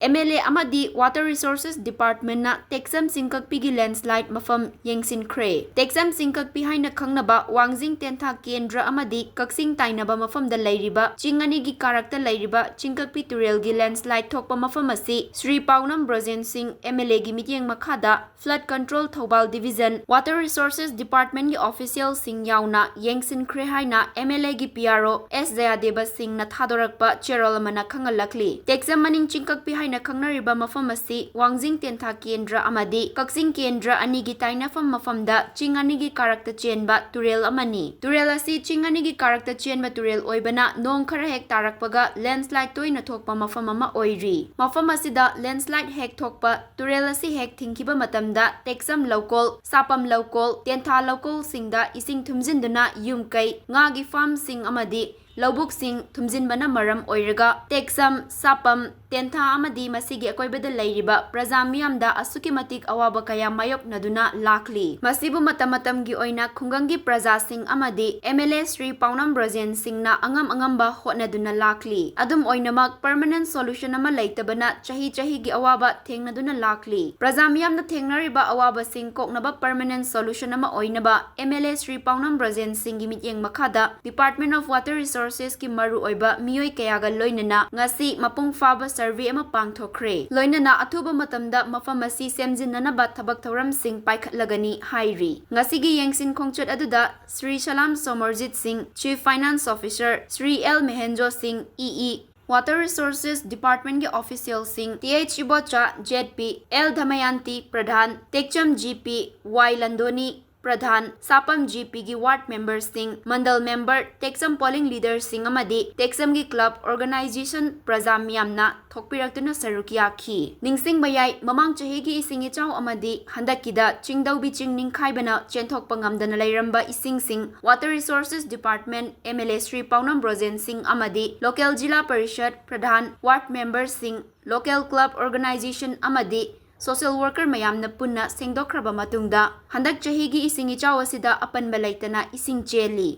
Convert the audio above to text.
MLA Amadi Water Resources Department na Tekcham Chingkakpi gi landslide Mapham Yengsinkhre. Tekcham Chingkakpi haina khangnaba Wangjing Tentha Kendra Amadi Kaksing Tainaba Mapham da lairiba Chingani gi karakta lairiba Chingkakpi Turel gi landslide thokpa Mapham asi Sri Paunam Brazen Singh MLA gi mityeng makhada Flood Control Thobal Division Water Resources Department gi official sing yauna Yengsinkhre haina MLA gi PRO S Jayadeva Singh na thadorakpa Cherol mana khangalakli. Tekcham maning Chingkakpi na khangnariba mafam asi Wangjing Tentha Kendra Amadi Kaksing Kendra anigi tainafam mafamda Chinganigi karakta chenba turel amani. Turel asi Chinganigi karakta chenba turel oibana nong khara hek tarakpaga landslide toina thokpa mafam ama oiri. Mafam asida landslide hek thokpa turel asi hek thingkiba matamda Tekcham local Sapam local Tentha local singda ising thumjinduna yumkai ngagi farm sing amadi Laubuk sing thumjinbana maram oiraga Tekcham Sapam Tentha Amadi masigi akoibada lairiba praja miyamda asuki matik awaba kaya mayok naduna lakli. Masibu matamatamgi oina khungangi praja sing amadi MLA Sri Paunam Brazen Singh na angamba hotnaduna lakli. Adum oinamak permanent solution ama laitabana chahi gi awaba thengnaduna lakli. Praja miyamda thengnariba awaba sing koknaba permanent solution ama oinaba MLA Sri Paunam Brazen Singh gi mityeng makhada Department of Water Resources ki maru oiba miyoi kayaga loinana ngasi mapung faba survey ama pangthokre. Loinana athuba matamda mafam asi semjinanaba thabak thoram sing paikhatlagani hairi. Ngasigi Yengsin khongchot aduda Sri Shalam Somarjit Singh Chief Finance Officer Sri L Mehenjo Singh EE Water Resources Department के official Singh TH Ibocha JP L Dhamayanti Pradhan Tekcham GP Y Landoni Pradhan Sapam GP gi ward member Singh Mandal member Tekcham polling leader Singh amadi Tekcham gi club organization praja miyamna thokpiraktuna sarukia khi ningsing bayai mamang chahi gi ising ichau amadi handakida chingdaubi chingning khaibana chenthokpa ngamdana lairamba ising sing Water Resources Department MLA Sri Paunam Brazen Singh amadi local Jila Parishad Pradhan ward member Singh local club organization amadi social worker mayamna punna sengdokraba matungda handak chahi gi ising ichaw asida apanba laitana ising cheli.